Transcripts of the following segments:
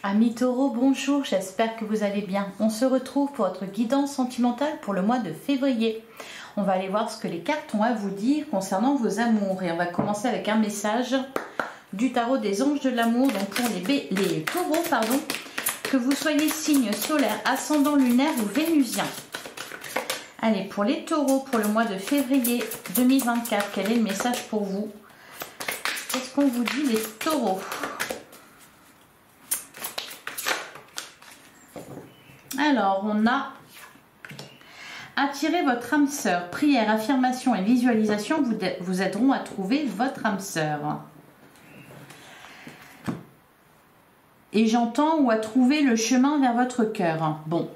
Amis taureaux, bonjour, j'espère que vous allez bien. On se retrouve pour votre guidance sentimentale pour le mois de février. On va aller voir ce que les cartes ont à vous dire concernant vos amours. Et on va commencer avec un message du tarot des anges de l'amour. Donc pour les taureaux, que vous soyez signe solaire, ascendant lunaire ou vénusien. Allez, pour les taureaux, pour le mois de février 2024, quel est le message pour vous? Qu'est-ce qu'on vous dit les taureaux? Alors, on a attiré votre âme sœur. Prière, affirmation et visualisation vous aideront à trouver votre âme sœur. Et j'entends ou à trouver le chemin vers votre cœur. Bon.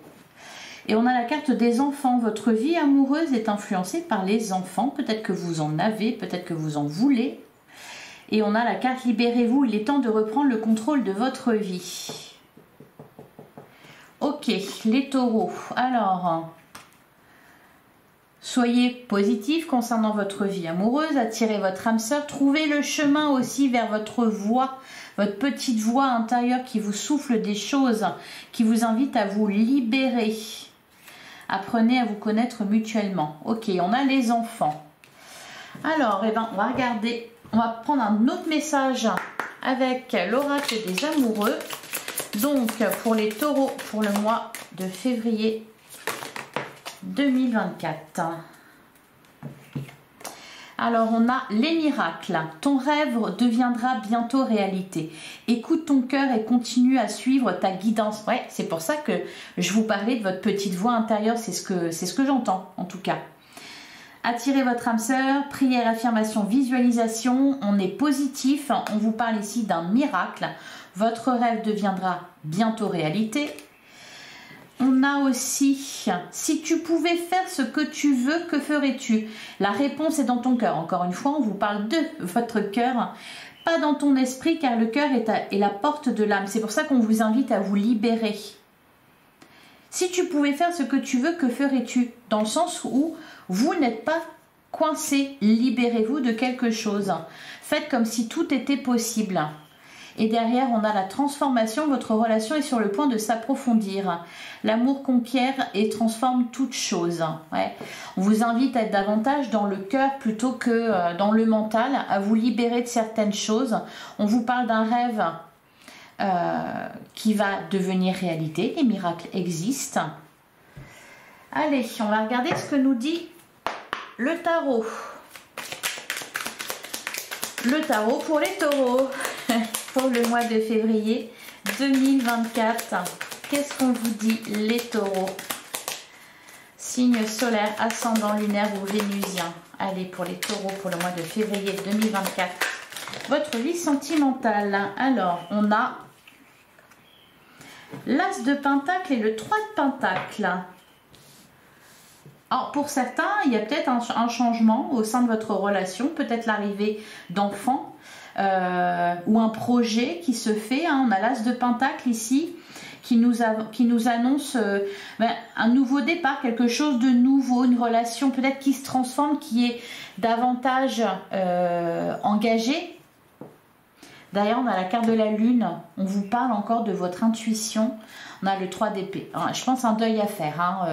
Et on a la carte des enfants. Votre vie amoureuse est influencée par les enfants. Peut-être que vous en avez, peut-être que vous en voulez. Et on a la carte libérez-vous. Il est temps de reprendre le contrôle de votre vie. Ok, les taureaux. Alors, soyez positifs concernant votre vie amoureuse, attirez votre âme sœur, trouvez le chemin aussi vers votre voix, votre petite voix intérieure qui vous souffle des choses, qui vous invite à vous libérer. Apprenez à vous connaître mutuellement. Ok, on a les enfants. Alors, on va regarder, on va prendre un autre message avec l'oracle des amoureux. Donc, pour les taureaux, pour le mois de février 2024. Alors, on a les miracles. Ton rêve deviendra bientôt réalité. Écoute ton cœur et continue à suivre ta guidance. Ouais, c'est pour ça que je vous parlais de votre petite voix intérieure. C'est ce que j'entends, en tout cas. Attirez votre âme sœur, prière, affirmation, visualisation. On est positif. On vous parle ici d'un miracle. Votre rêve deviendra bientôt réalité. On a aussi, si tu pouvais faire ce que tu veux, que ferais-tu? La réponse est dans ton cœur. Encore une fois, on vous parle de votre cœur, pas dans ton esprit, car le cœur est la porte de l'âme. C'est pour ça qu'on vous invite à vous libérer. Si tu pouvais faire ce que tu veux, que ferais-tu? Dans le sens où vous n'êtes pas coincé. Libérez-vous de quelque chose. Faites comme si tout était possible. Et derrière, on a la transformation. Votre relation est sur le point de s'approfondir. L'amour conquiert et transforme toute chose. Ouais. On vous invite à être davantage dans le cœur plutôt que dans le mental, à vous libérer de certaines choses. On vous parle d'un rêve qui va devenir réalité. Les miracles existent. Allez, on va regarder ce que nous dit le tarot. Le tarot pour les taureaux. Pour le mois de février 2024. Qu'est-ce qu'on vous dit les taureaux? Signe solaire, ascendant lunaire ou vénusien. Allez, pour les taureaux pour le mois de février 2024. Votre vie sentimentale. Alors, on a l'As de Pentacle et le 3 de Pentacle. Alors, pour certains, il y a peut-être un changement au sein de votre relation. Peut-être l'arrivée d'enfants. Ou un projet qui se fait. On a l'As de Pentacle ici qui nous annonce un nouveau départ, quelque chose de nouveau, une relation peut-être qui se transforme, qui est davantage engagée. D'ailleurs, on a la carte de la lune, on vous parle encore de votre intuition. On a le 3 d'épée. Je pense un deuil à faire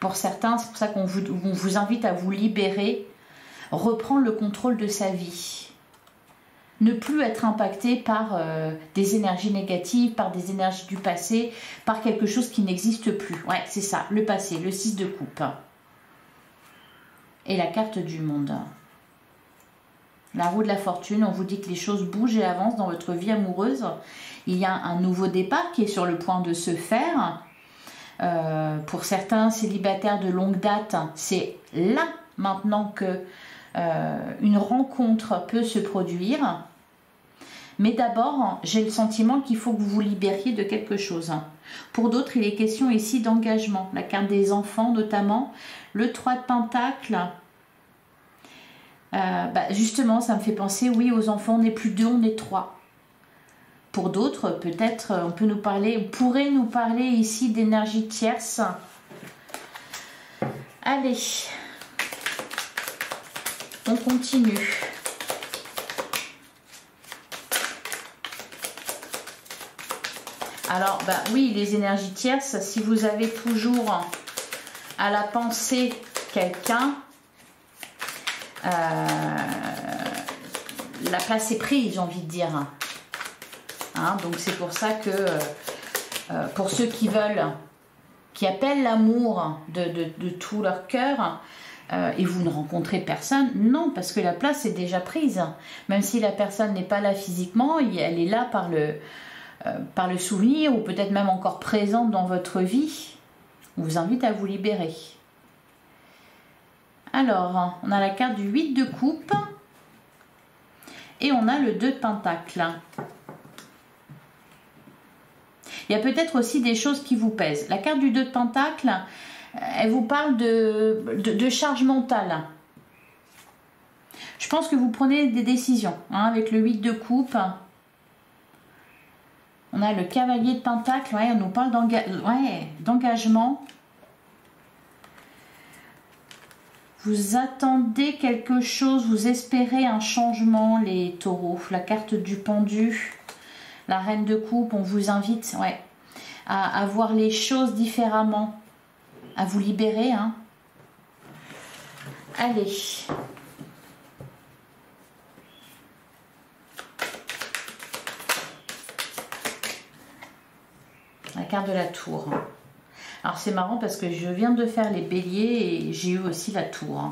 pour certains. C'est pour ça qu'on vous invite à vous libérer, reprendre le contrôle de sa vie. Ne plus être impacté par des énergies négatives, par des énergies du passé, par quelque chose qui n'existe plus. Ouais, c'est ça, le passé, le 6 de coupe. Et la carte du monde. La roue de la fortune, on vous dit que les choses bougent et avancent dans votre vie amoureuse. Il y a un nouveau départ qui est sur le point de se faire. Pour certains célibataires de longue date, c'est là maintenant que une rencontre peut se produire. Mais d'abord, j'ai le sentiment qu'il faut que vous vous libériez de quelque chose. Pour d'autres, il est question ici d'engagement. La carte des enfants notamment, le 3 de Pentacle. Justement, ça me fait penser, oui, aux enfants, on n'est plus 2, on est 3. Pour d'autres, peut-être, on pourrait nous parler ici d'énergie tierce. Allez, on continue. Alors, bah oui, les énergies tierces, si vous avez toujours à la pensée quelqu'un, la place est prise, j'ai envie de dire. Hein, donc c'est pour ça que pour ceux qui veulent, qui appellent l'amour de tout leur cœur, et vous ne rencontrez personne, non, parce que la place est déjà prise. Même si la personne n'est pas là physiquement, elle est là par le souvenir, ou peut-être même encore présente dans votre vie. On vous invite à vous libérer. Alors, on a la carte du 8 de coupe et on a le 2 de pentacle. Il y a peut-être aussi des choses qui vous pèsent. La carte du 2 de pentacle, elle vous parle de charge mentale. Je pense que vous prenez des décisions hein, avec le 8 de coupe. On a le cavalier de pentacle, ouais, on nous parle d'engagement. Vous attendez quelque chose, vous espérez un changement, les taureaux. La carte du pendu, la reine de coupe, on vous invite à voir les choses différemment, à vous libérer. Hein. Allez. La carte de la tour. Alors c'est marrant parce que je viens de faire les béliers et j'ai eu aussi la tour.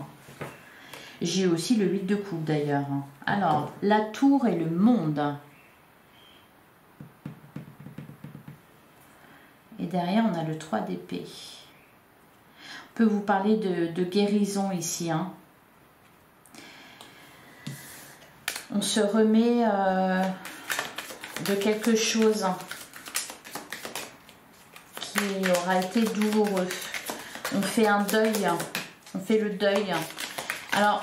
J'ai eu aussi le 8 de coupe d'ailleurs. Alors, la tour et le monde. Et derrière, on a le 3 d'épée. On peut vous parler de guérison ici. Hein. On se remet de quelque chose qui aura été douloureux. On fait un deuil, on fait le deuil. Alors,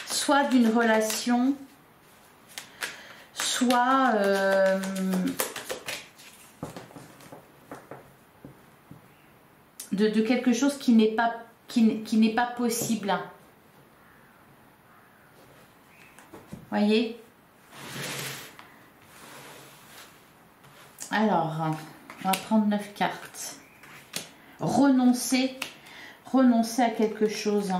soit d'une relation, soit de quelque chose qui n'est pas possible. Voyez? Alors, on va prendre 9 cartes. Renoncer à quelque chose.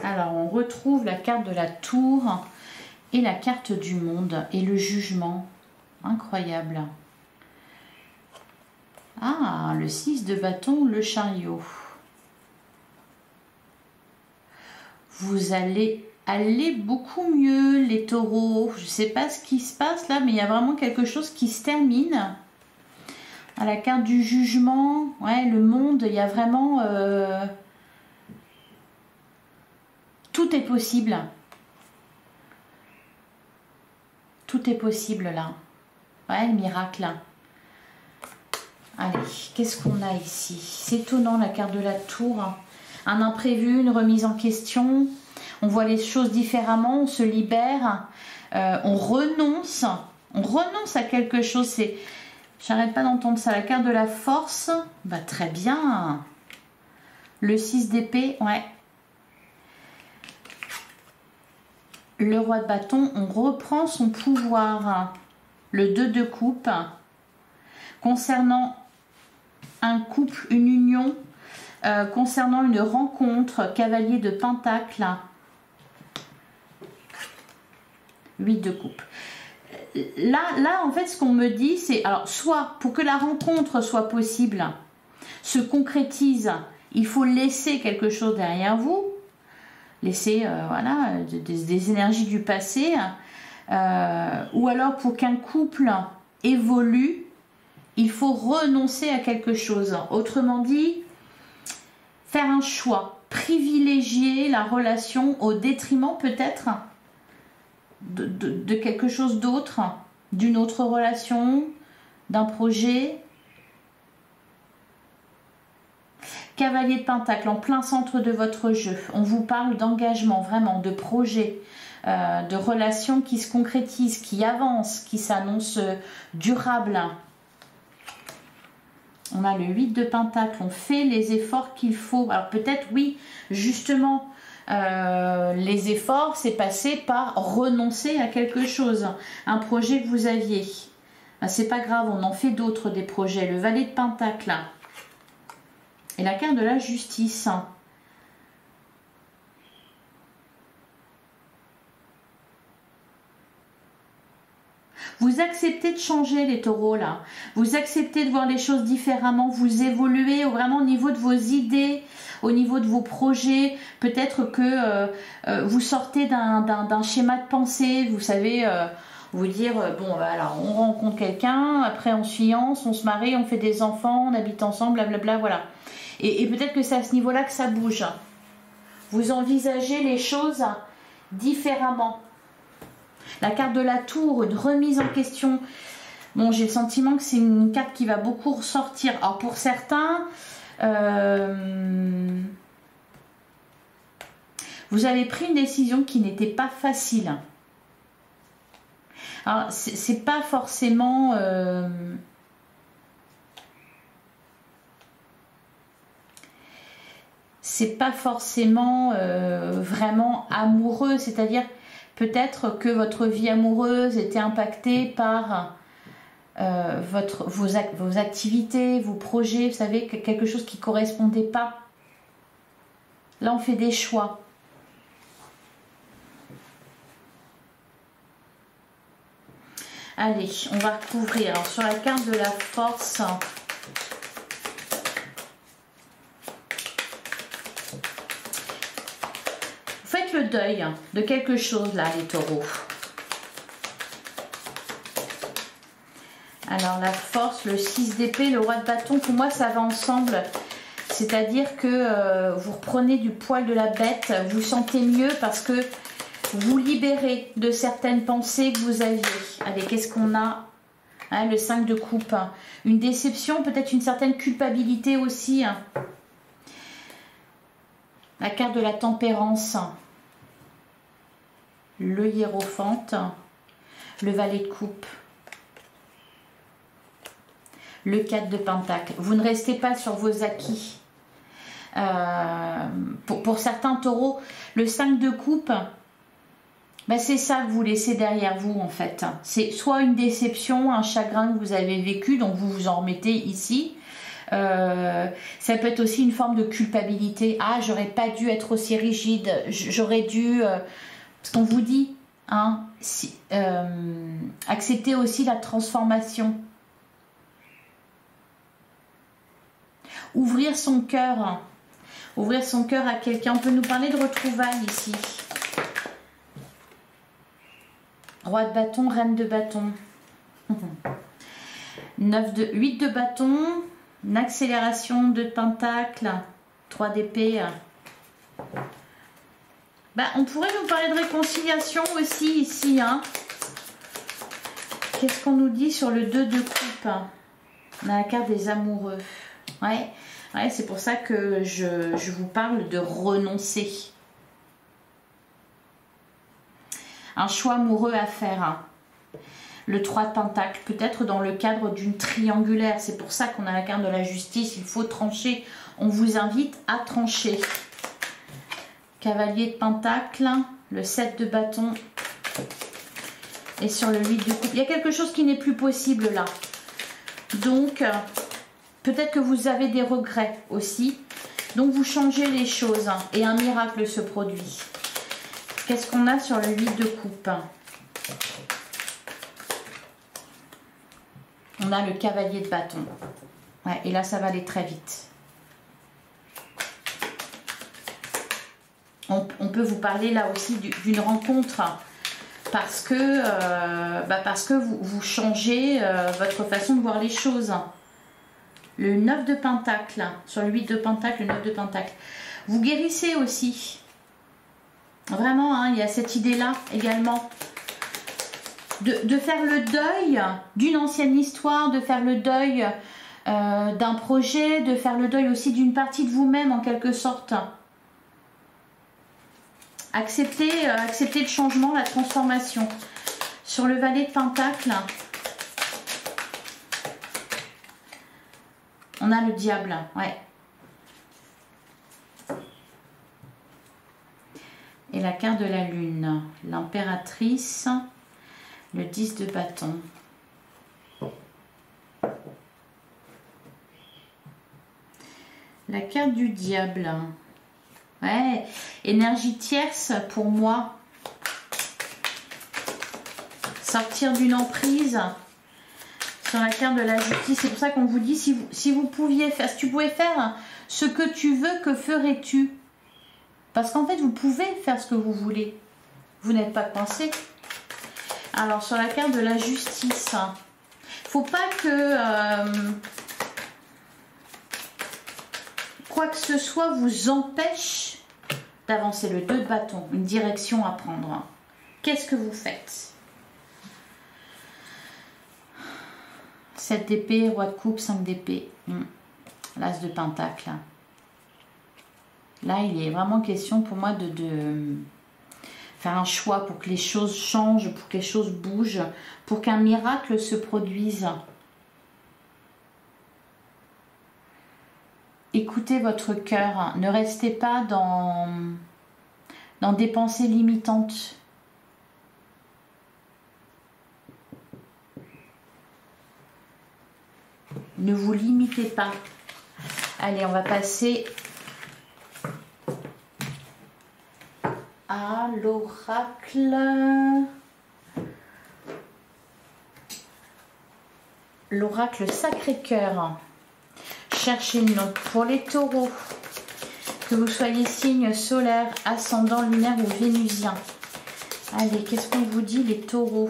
Alors, on retrouve la carte de la tour et la carte du monde et le jugement. Incroyable. Ah, le 6 de bâton, le chariot. Vous allez aller beaucoup mieux, les taureaux. Je ne sais pas ce qui se passe là, mais il y a vraiment quelque chose qui se termine. À la carte du jugement, ouais, le monde, il y a vraiment... tout est possible. Tout est possible là. Ouais, le miracle. Allez, qu'est-ce qu'on a ici? C'est étonnant la carte de la tour. Un imprévu, une remise en question. On voit les choses différemment, on se libère. On renonce à quelque chose. J'arrête pas d'entendre ça. La carte de la force, bah très bien. Le 6 d'épée, ouais. Le roi de bâton, on reprend son pouvoir. Le 2 de coupe. Concernant un couple, une union, concernant une rencontre, cavalier de pentacle, 8 de coupe. Là, en fait, ce qu'on me dit, c'est, alors, soit pour que la rencontre soit possible, se concrétise, il faut laisser quelque chose derrière vous, laisser, voilà, des énergies du passé, ou alors pour qu'un couple évolue, il faut renoncer à quelque chose. Autrement dit, faire un choix, privilégier la relation au détriment peut-être de quelque chose d'autre, d'une autre relation, d'un projet. Cavalier de pentacle en plein centre de votre jeu. On vous parle d'engagement, vraiment, de projet, de relations qui se concrétisent, qui avancent, qui s'annoncent durables. On a le 8 de Pentacle, on fait les efforts qu'il faut. Alors peut-être, oui, justement, les efforts, c'est passer par renoncer à quelque chose, un projet que vous aviez. Ben, c'est pas grave, on en fait d'autres des projets. Le Valet de Pentacle et la carte de la Justice. Vous acceptez de changer les taureaux là. Vous acceptez de voir les choses différemment. Vous évoluez vraiment au niveau de vos idées, au niveau de vos projets. Peut-être que vous sortez d'un schéma de pensée. Vous savez, vous dire, bon, alors on rencontre quelqu'un, après on se fiance, on se marie, on fait des enfants, on habite ensemble, blablabla, voilà. Et peut-être que c'est à ce niveau-là que ça bouge. Vous envisagez les choses différemment. La carte de la tour, une remise en question. Bon, j'ai le sentiment que c'est une carte qui va beaucoup ressortir. Alors pour certains, vous avez pris une décision qui n'était pas facile. Alors c'est pas forcément... c'est pas forcément vraiment amoureux, c'est-à-dire peut-être que votre vie amoureuse était impactée par vos activités, vos projets, vous savez, quelque chose qui ne correspondait pas. Là, on fait des choix. Allez, on va recouvrir. Alors, sur la carte de la force... Faites le deuil de quelque chose là, les taureaux. Alors la force, le 6 d'épée, le roi de bâton, pour moi ça va ensemble. C'est-à-dire que vous reprenez du poil de la bête, vous sentez mieux parce que vous libérez de certaines pensées que vous aviez. Allez, qu'est-ce qu'on a? Hein, le 5 de coupe. Une déception, peut-être une certaine culpabilité aussi. La carte de la tempérance. Le hiérophante, le valet de coupe, le 4 de pentacle. Vous ne restez pas sur vos acquis. Pour certains taureaux, le 5 de coupe, ben c'est ça que vous laissez derrière vous en fait. C'est soit une déception, un chagrin que vous avez vécu, donc vous vous en remettez ici. Ça peut être aussi une forme de culpabilité. Ah, j'aurais pas dû être aussi rigide, j'aurais dû... Parce qu'on vous dit, hein, acceptez aussi la transformation. Ouvrir son cœur. Ouvrir son cœur à quelqu'un. On peut nous parler de retrouvailles ici. Roi de bâton, reine de bâton. 8 de bâton. Une accélération de pentacle. 3 d'épée. Ben, on pourrait nous parler de réconciliation aussi ici. Hein. Qu'est-ce qu'on nous dit sur le 2 de coupe? On a la carte des amoureux. Ouais, ouais, c'est pour ça que je vous parle de renoncer. Un choix amoureux à faire. Hein. Le 3 de pentacle, peut-être dans le cadre d'une triangulaire. C'est pour ça qu'on a la carte de la justice. Il faut trancher. On vous invite à trancher. Cavalier de pentacle, le 7 de bâton et sur le 8 de coupe. Il y a quelque chose qui n'est plus possible là. Donc, peut-être que vous avez des regrets aussi. Donc, vous changez les choses hein, et un miracle se produit. Qu'est-ce qu'on a sur le 8 de coupe? On a le cavalier de bâton. Ouais, et là, ça va aller très vite. On peut vous parler là aussi d'une rencontre parce que vous changez votre façon de voir les choses. Le 9 de pentacle, sur le 8 de pentacle, le 9 de pentacle. Vous guérissez aussi. Vraiment, hein, il y a cette idée-là également. De faire le deuil d'une ancienne histoire, de faire le deuil d'un projet, de faire le deuil aussi d'une partie de vous-même en quelque sorte. Acceptez le changement, la transformation. Sur le valet de pentacle, On a le diable, ouais. Et la carte de la lune, l'impératrice, le 10 de bâton. La carte du diable. Ouais, énergie tierce pour moi. Sortir d'une emprise. Sur la carte de la justice, c'est pour ça qu'on vous dit si vous pouviez faire, si tu pouvais faire ce que tu veux, que ferais-tu? Parce qu'en fait, vous pouvez faire ce que vous voulez. Vous n'êtes pas coincé. Alors, sur la carte de la justice, faut pas que quoi que ce soit vous empêche d'avancer. Le 2 de bâton, une direction à prendre. Qu'est-ce que vous faites? 7 d'épée, roi de coupe, 5 d'épée. L'as de pentacle. Là, il est vraiment question pour moi de faire un choix pour que les choses changent, pour que les choses bougent, pour qu'un miracle se produise. Écoutez votre cœur. Ne restez pas dans des pensées limitantes. Ne vous limitez pas. Allez, on va passer à l'oracle. L'oracle Sacré-Cœur. Cherchez le nom. Pour les taureaux, que vous soyez signe solaire, ascendant, lunaire ou vénusien. Allez, qu'est-ce qu'on vous dit les taureaux?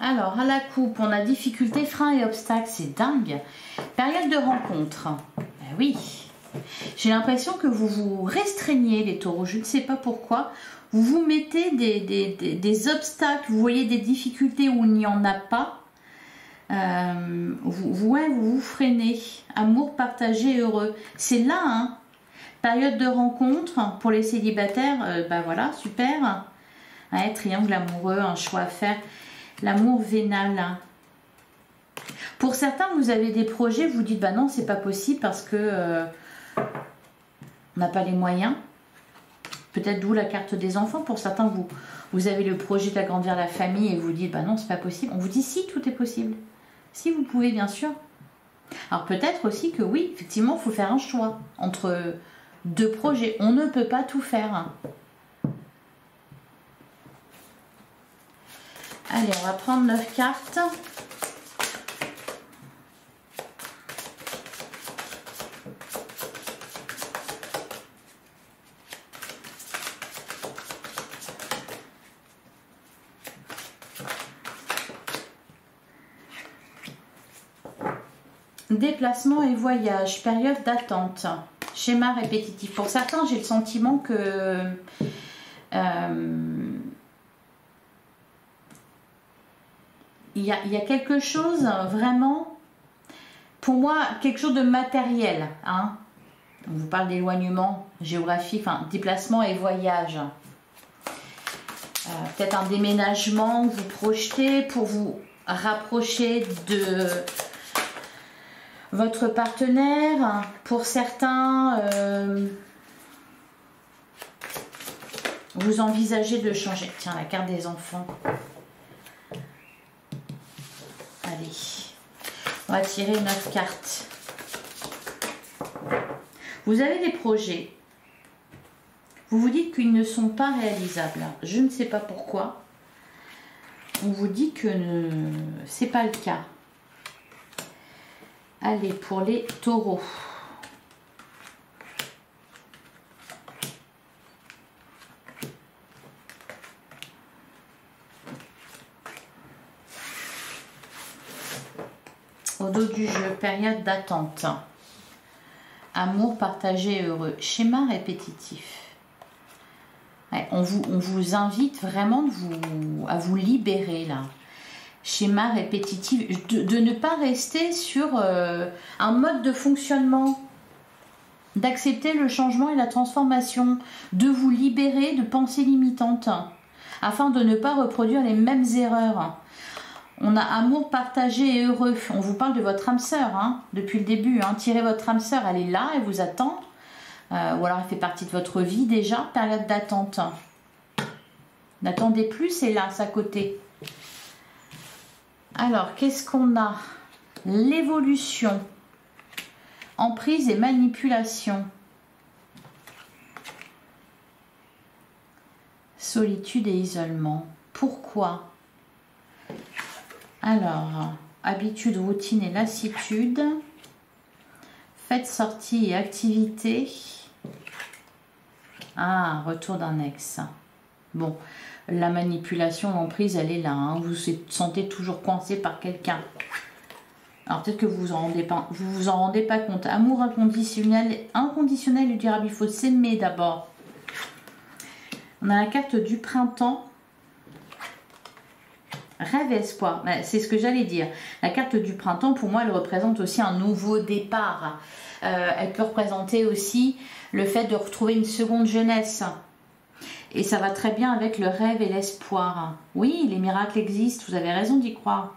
Alors, à la coupe, on a difficulté, frein et obstacles, c'est dingue. Période de rencontre. Ben oui. J'ai l'impression que vous vous restreignez, les taureaux. Je ne sais pas pourquoi. Vous vous mettez des obstacles, vous voyez des difficultés où il n'y en a pas. Vous vous freinez. Amour partagé, heureux. C'est là, hein. Période de rencontre pour les célibataires. Ben voilà, super. Ouais, triangle amoureux, un choix à faire. L'amour vénal. Pour certains, vous avez des projets, vous dites bah non, c'est pas possible parce que on n'a pas les moyens. Peut-être d'où la carte des enfants. Pour certains, vous avez le projet d'agrandir la famille et vous dites bah non, c'est pas possible. On vous dit si, tout est possible. Si vous pouvez, bien sûr. Alors peut-être aussi que oui, effectivement, il faut faire un choix entre deux projets. On ne peut pas tout faire. Allez, on va prendre 9 cartes. Déplacement et voyage, période d'attente, schéma répétitif. Pour certains, j'ai le sentiment que il y a quelque chose vraiment, pour moi, quelque chose de matériel. Hein. On vous parle d'éloignement géographique, enfin, déplacement et voyage. Peut-être un déménagement, vous projetez pour vous rapprocher de votre partenaire. Pour certains, vous envisagez de changer. Tiens, la carte des enfants. Allez, on va tirer 9 cartes. Vous avez des projets. Vous vous dites qu'ils ne sont pas réalisables. Je ne sais pas pourquoi. On vous dit que ce n'est pas le cas. Allez, pour les taureaux. Au dos du jeu, période d'attente. Amour partagé heureux. Schéma répétitif. Ouais, on vous invite vraiment à vous libérer là. schéma répétitif, de ne pas rester sur un mode de fonctionnement, d'accepter le changement et la transformation, de vous libérer de pensées limitantes, afin de ne pas reproduire les mêmes erreurs. On a amour partagé et heureux. On vous parle de votre âme sœur, hein, depuis le début. Hein. Tirez votre âme sœur, elle est là, elle vous attend. Ou alors elle fait partie de votre vie déjà, période d'attente. N'attendez plus, hélas, à côté. Alors, qu'est-ce qu'on a? L'évolution, emprise et manipulation, solitude et isolement. Pourquoi? Alors, habitude, routine et lassitude, fêtes, sorties et activités. Ah, retour d'un ex. Bon, la manipulation, l'emprise, elle est là. Hein. Vous vous sentez toujours coincé par quelqu'un. Alors peut-être que vous vous en rendez pas compte. Amour inconditionnel et durable. Il faut s'aimer d'abord. On a la carte du printemps. Rêve et espoir. C'est ce que j'allais dire. La carte du printemps, pour moi, elle représente aussi un nouveau départ. Elle peut représenter aussi le fait de retrouver une seconde jeunesse. Et ça va très bien avec le rêve et l'espoir. Oui, les miracles existent, vous avez raison d'y croire.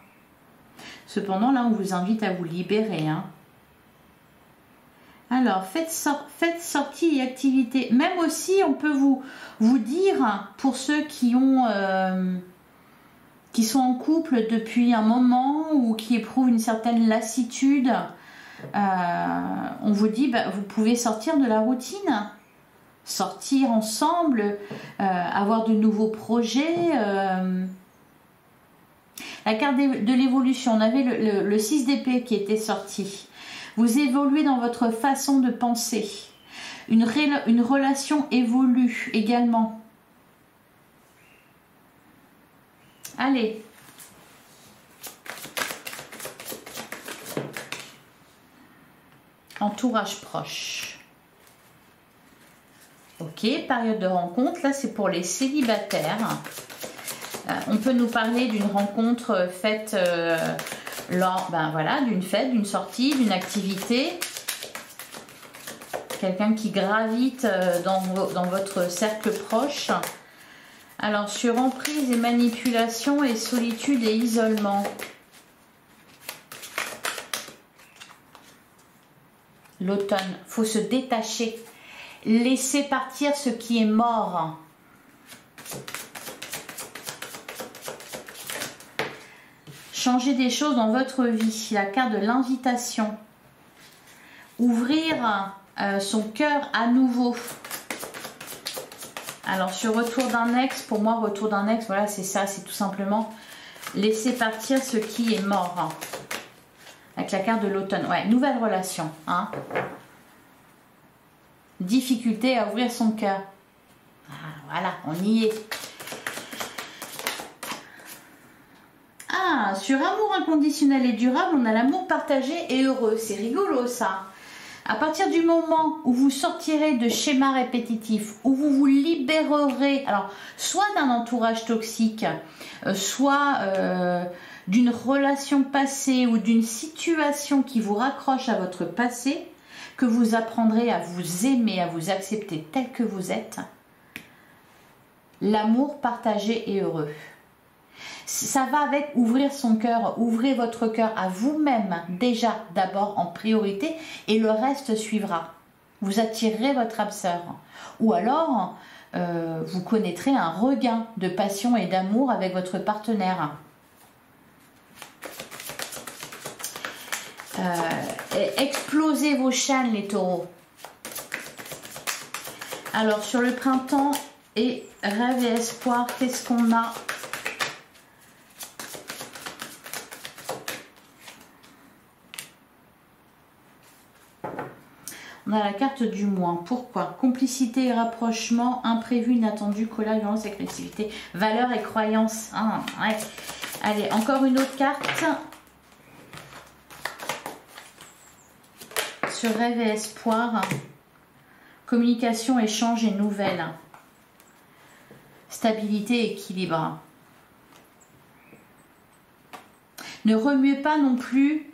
Cependant, là, on vous invite à vous libérer. Hein. Alors, faites sorties et activités. Même aussi, on peut vous dire, pour ceux qui sont en couple depuis un moment ou qui éprouvent une certaine lassitude, on vous dit, bah, vous pouvez sortir de la routine. Sortir ensemble, avoir de nouveaux projets. La carte de l'évolution, on avait le 6 d'épée qui était sorti. Vous évoluez dans votre façon de penser. Une relation évolue également. Allez. Entourage proche. Ok, période de rencontre, là c'est pour les célibataires. On peut nous parler d'une rencontre faite lors d'une fête, d'une sortie, d'une activité. Quelqu'un qui gravite dans votre cercle proche. Alors sur emprise et manipulation et solitude et isolement. L'automne, il faut se détacher. Laissez partir ce qui est mort. Changez des choses dans votre vie. La carte de l'invitation. Ouvrir son cœur à nouveau. Alors sur retour d'un ex, pour moi retour d'un ex, voilà c'est ça, c'est tout simplement laisser partir ce qui est mort. Avec la carte de l'automne. Ouais, nouvelle relation. Hein. Difficulté à ouvrir son cœur. Ah, voilà, on y est. Ah, sur amour inconditionnel et durable, on a l'amour partagé et heureux. C'est rigolo ça. À partir du moment où vous sortirez de schémas répétitifs, où vous vous libérerez, alors soit d'un entourage toxique, soit d'une relation passée ou d'une situation qui vous raccroche à votre passé, que vous apprendrez à vous aimer, à vous accepter tel que vous êtes, l'amour partagé et heureux. Ça va avec ouvrir son cœur, ouvrez votre cœur à vous-même déjà d'abord en priorité et le reste suivra. Vous attirerez votre âme sœur. Ou alors, vous connaîtrez un regain de passion et d'amour avec votre partenaire. Explosez vos chaînes les taureaux. Alors sur le printemps et rêve et espoir, qu'est-ce qu'on a? On a la carte du moins. Pourquoi? Complicité et rapprochement, imprévu, inattendu, colère, violence, agressivité, valeurs et croyances. Ah, ouais. Allez, encore une autre carte. Sur rêve et espoir, communication, échange et nouvelles, stabilité, équilibre. Ne remuez pas non plus,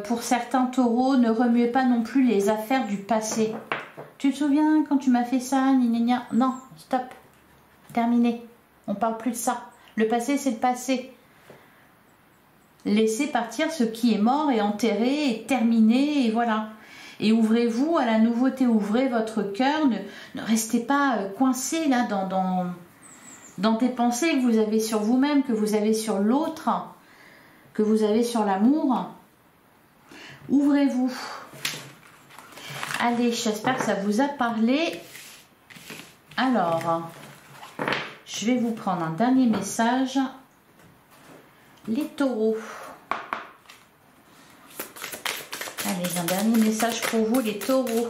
pour certains taureaux, ne remuez pas non plus les affaires du passé. Tu te souviens quand tu m'as fait ça, gna. Non, stop. Terminé. On parle plus de ça. Le passé, c'est le passé. Laissez partir ce qui est mort et enterré et terminé et voilà. Et ouvrez-vous à la nouveauté. Ouvrez votre cœur. Ne restez pas coincé là dans tes pensées que vous avez sur vous-même, que vous avez sur l'autre, que vous avez sur l'amour. Ouvrez-vous. Allez, j'espère que ça vous a parlé. Alors, je vais vous prendre un dernier message. Les taureaux. Allez, un dernier message pour vous, les taureaux.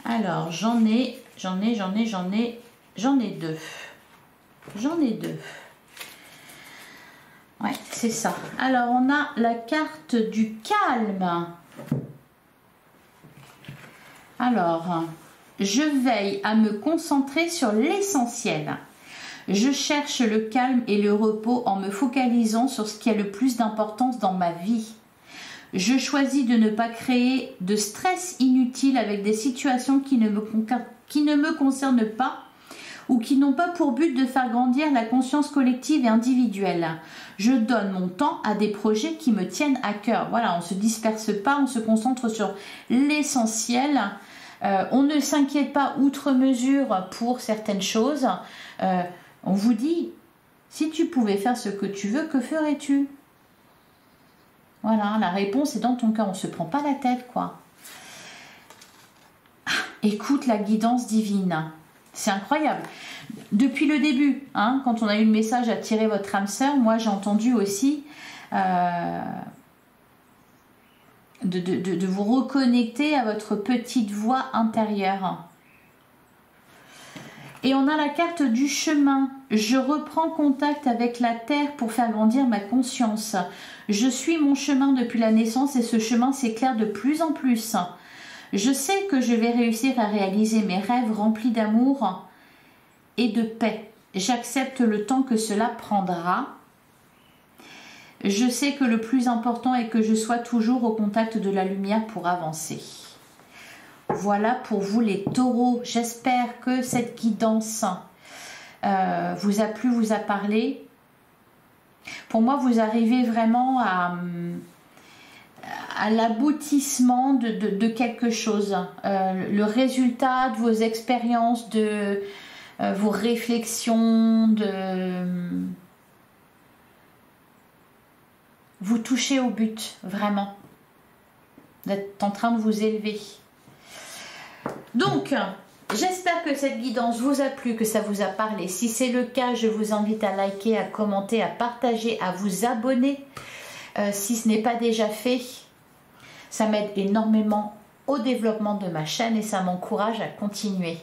Alors, j'en ai deux. J'en ai deux. Ouais, c'est ça. Alors, on a la carte du calme. Alors, je veille à me concentrer sur l'essentiel. Je cherche le calme et le repos en me focalisant sur ce qui a le plus d'importance dans ma vie. Je choisis de ne pas créer de stress inutile avec des situations qui ne me concernent pas ou qui n'ont pas pour but de faire grandir la conscience collective et individuelle. Je donne mon temps à des projets qui me tiennent à cœur. Voilà, on ne se disperse pas, on se concentre sur l'essentiel. On ne s'inquiète pas outre mesure pour certaines choses. On vous dit, si tu pouvais faire ce que tu veux, que ferais-tu? Voilà, la réponse est dans ton cœur. On ne se prend pas la tête, quoi. Écoute la guidance divine. C'est incroyable. Depuis le début, hein, quand on a eu le message à tirer votre âme sœur, moi j'ai entendu aussi de vous reconnecter à votre petite voix intérieure. Et on a la carte du chemin. Je reprends contact avec la terre pour faire grandir ma conscience. Je suis mon chemin depuis la naissance et ce chemin s'éclaire de plus en plus. Je sais que je vais réussir à réaliser mes rêves remplis d'amour et de paix. J'accepte le temps que cela prendra. Je sais que le plus important est que je sois toujours au contact de la lumière pour avancer. Voilà pour vous les taureaux. J'espère que cette guidance vous a plu, vous a parlé. Pour moi, vous arrivez vraiment à l'aboutissement de quelque chose. Le résultat de vos expériences, de vos réflexions, vous touchez au but, vraiment. Vous êtes en train de vous élever. Donc, j'espère que cette guidance vous a plu, que ça vous a parlé. Si c'est le cas, je vous invite à liker, à commenter, à partager, à vous abonner. Si ce n'est pas déjà fait, ça m'aide énormément au développement de ma chaîne et ça m'encourage à continuer.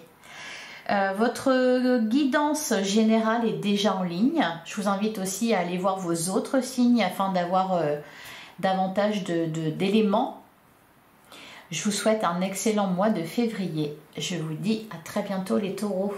Votre guidance générale est déjà en ligne. Je vous invite aussi à aller voir vos autres signes afin d'avoir davantage d'éléments. Je vous souhaite un excellent mois de février. Je vous dis à très bientôt les taureaux.